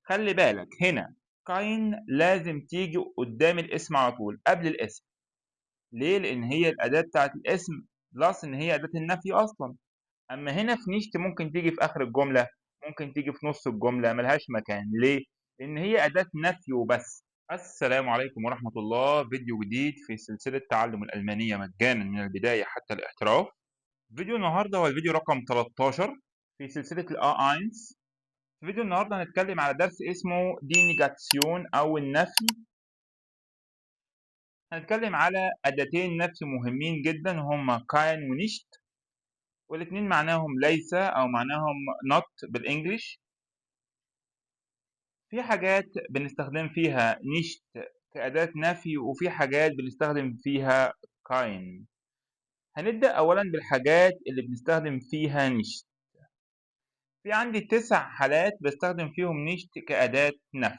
خلي بالك هنا كاين لازم تيجي قدام الاسم على طول قبل الاسم. ليه؟ لأن هي الأداة بتاعة الاسم بلس إن هي أداة النفي أصلا. أما هنا في نيشت ممكن تيجي في آخر الجملة، ممكن تيجي في نص الجملة، ملهاش مكان. ليه؟ لأن هي أداة نفي وبس. السلام عليكم ورحمة الله. فيديو جديد في سلسلة تعلم الألمانية مجانا من البداية حتى الاحتراف. فيديو النهاردة هو الفيديو رقم 13 في سلسلة A1. في فيديو النهاردة هنتكلم على درس اسمه دي نيجاتسيون أو النفي. هنتكلم على أداتين نفي مهمين جدا هما كاين ونيشت، والاتنين معناهم ليس أو معناهم not بالإنجليش. في حاجات بنستخدم فيها نيشت كأداة نفي، وفي حاجات بنستخدم فيها كاين. هنبدأ أولا بالحاجات اللي بنستخدم فيها نيشت. في عندي 9 حالات بستخدم فيهم نيشت كأداة نفي.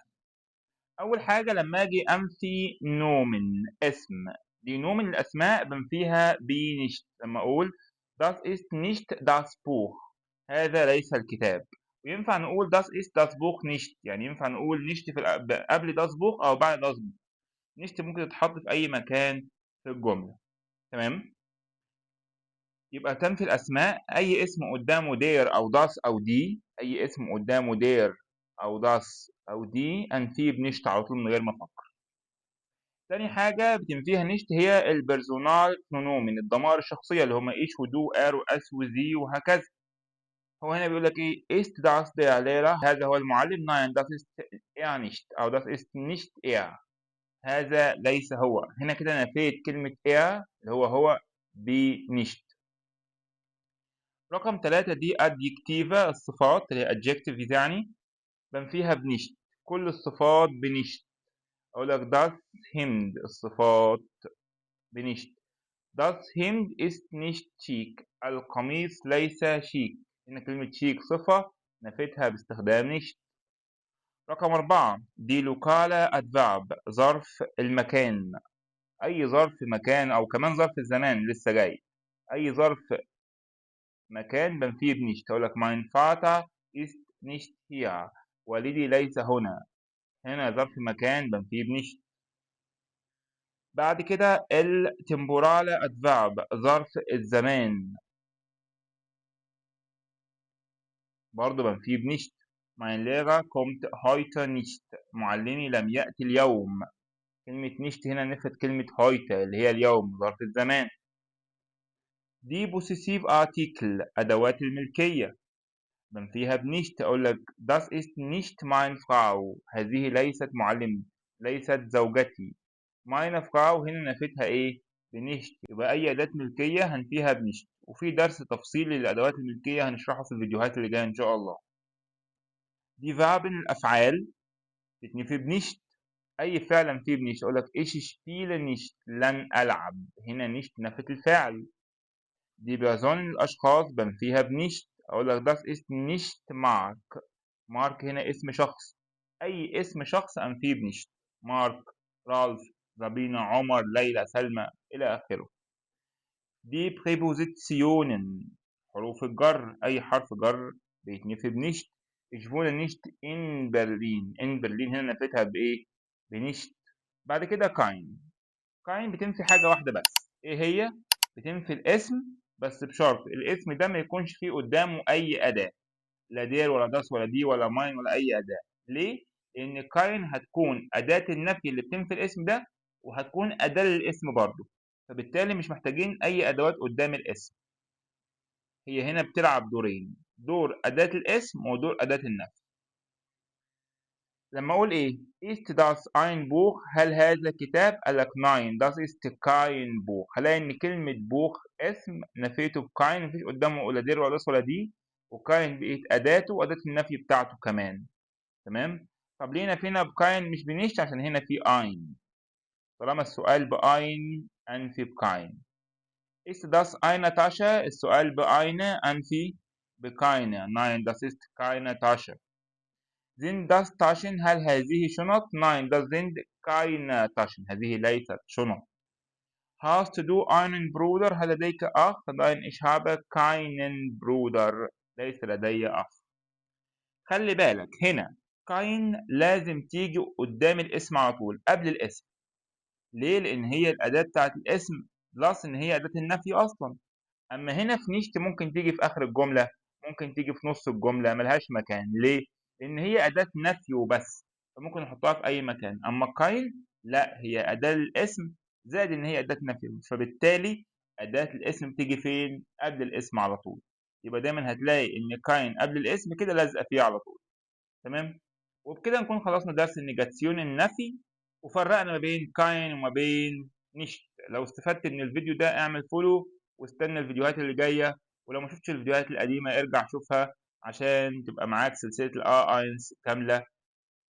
أول حاجة لما أجي أنفي نومن اسم، دي نومن الأسماء بنفيها بنيشت. لما أقول das ist nicht das Buch، هذا ليس الكتاب. وينفع نقول das ist das Buch nicht، يعني ينفع نقول نيشت في قبل das Buch أو بعد das Buch. نيشت ممكن تتحط في أي مكان في الجملة. تمام؟ يبقى تنفي الأسماء، أي اسم قدامه دير أو das أو دي، أي اسم قدامه دير أو das أو دي أنفيه بنيشت على طول من غير ما أفكر. تاني حاجة بتنفيها نيشت هي البرسونال برونومين، الضمائر الشخصية اللي هما إيش ودو آر وأس وزي وهكذا. هو هنا بيقول لك إيه ist das der Lehrer، هذا هو المعلم. nein das ist er nicht أو das ist nicht er، هذا ليس هو. هنا كده نفيت كلمة er اللي هو بنيشت. رقم 3 دي adjective، الصفات اللي هي adjective يعني بنفيها بنيشت. كل الصفات بنيشت. أقول لك das Hemd، الصفات بنيشت. Das Hemd ist nicht schick، القميص ليس شيك. هنا كلمة شيك صفة نفيتها باستخدام نيشت. رقم 4 دي لوكالا أدفارب، ظرف المكان. أي ظرف مكان أو كمان ظرف الزمان لسه جاي، أي ظرف مكان بنفيه بنيشت. أقول لك mein Vater ist nicht hier، والدي ليس هنا. هنا ظرف مكان بنفيه بنيشت. بعد كده التمبورال أدفارب، ظرف الزمان، برضه بنفيه بنيشت. mein Lehrer kommt heute nicht، معلمي لم يأتي اليوم. كلمة نيشت هنا نفت كلمة heute اللي هي اليوم، ظرف الزمان. دي possessive article، أدوات الملكية، بنفيها بنيشت. أقول لك das ist nicht meine Frau، هذه ليست معلمي، ليست زوجتي. meine Frau هنا نفتها إيه؟ بنيشت. يبقى أي أداة ملكية هنفيها بنيشت. وفي درس تفصيلي للأدوات الملكية هنشرحه في الفيديوهات اللي جاية إن شاء الله. دي فاربن الأفعال بتنفي بنيشت. أي فعل أنفيه بنيشت. أقول لك إيش شبيل نيشت، لن ألعب. هنا نيشت نفت الفعل. دي بيرسون الأشخاص بنفيها بنيشت. أقول لك das ist nicht مارك، مارك هنا اسم شخص. أي اسم شخص أنفيه بنيشت. مارك، رالف، رابينا، عمر، ليلى، سلمى إلى آخره. دي بريبوزيسيونن، حروف الجر، أي حرف جر بيتنفي بنيشت. Ich wohne nicht in Berlin، in برلين هنا نفتها بإيه؟ بنيشت. بعد كده كاين. كاين بتنفي حاجة واحدة بس، إيه هي؟ بتنفي الاسم بس بشرط الاسم ده ما يكونش فيه قدامه أي أداة، لا دير ولا داس ولا دي ولا ماين ولا أي أداة. ليه؟ لأن كاين هتكون أداة النفي اللي بتنفي الاسم ده، وهتكون أداة للاسم برضه، فبالتالي مش محتاجين أي أدوات قدام الاسم. هي هنا بتلعب دورين، دور أداة الاسم ودور أداة النفي. لما أقول إيه؟ ist das ein Buch، هل هذا كتاب؟ قال لك nein das ist kein Buch. هلاقي إن كلمة بوخ اسم نفيته بكاين، مفيش قدامه ولا دير ولا داس ولا دي، وكاين بقت أداته وأداة النفي بتاعته كمان. تمام؟ طب ليه نفينا بكاين مش بنيشت؟ عشان هنا في ein. طالما السؤال بأين أنفي بكاين. ist das eine Tasche؟ السؤال بأين أنفي بكاينه. nein das ist keine Tasche. sind das Taschen؟ هل هذه شنط؟ nein das sind keine Taschen، هذه ليست شنط. hast du einen Bruder؟ هل لديك أخ؟ nein ich habe keinen Bruder، ليس لدي أخ. خلي بالك هنا كاين لازم تيجي قدام الاسم على طول قبل الاسم. ليه؟ لأن هي الأداة بتاعة الاسم بلس إن هي أداة النفي أصلا. أما هنا في نيشت ممكن تيجي في آخر الجملة، ممكن تيجي في نص الجملة، ملهاش مكان. ليه؟ لأن هي أداة نفي وبس، فممكن نحطها في أي مكان. أما كاين لا، هي أداة للاسم زائد إن هي أداة نفي، فبالتالي أداة الاسم تيجي فين؟ قبل الاسم على طول. يبقى دايما هتلاقي إن كاين قبل الاسم كده لازقة فيه على طول. تمام؟ وبكده نكون خلصنا درس النيجاتيون النفي، وفرقنا ما بين كاين وما بين نيشت. لو استفدت من الفيديو ده اعمل فولو واستنى الفيديوهات اللي جاية، ولو ما شفتش الفيديوهات القديمة ارجع شوفها عشان تبقى معاك سلسلة الآ اينس كاملة.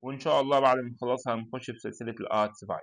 وإن شاء الله بعد ما نخلصها نخش في سلسلة الآ 2.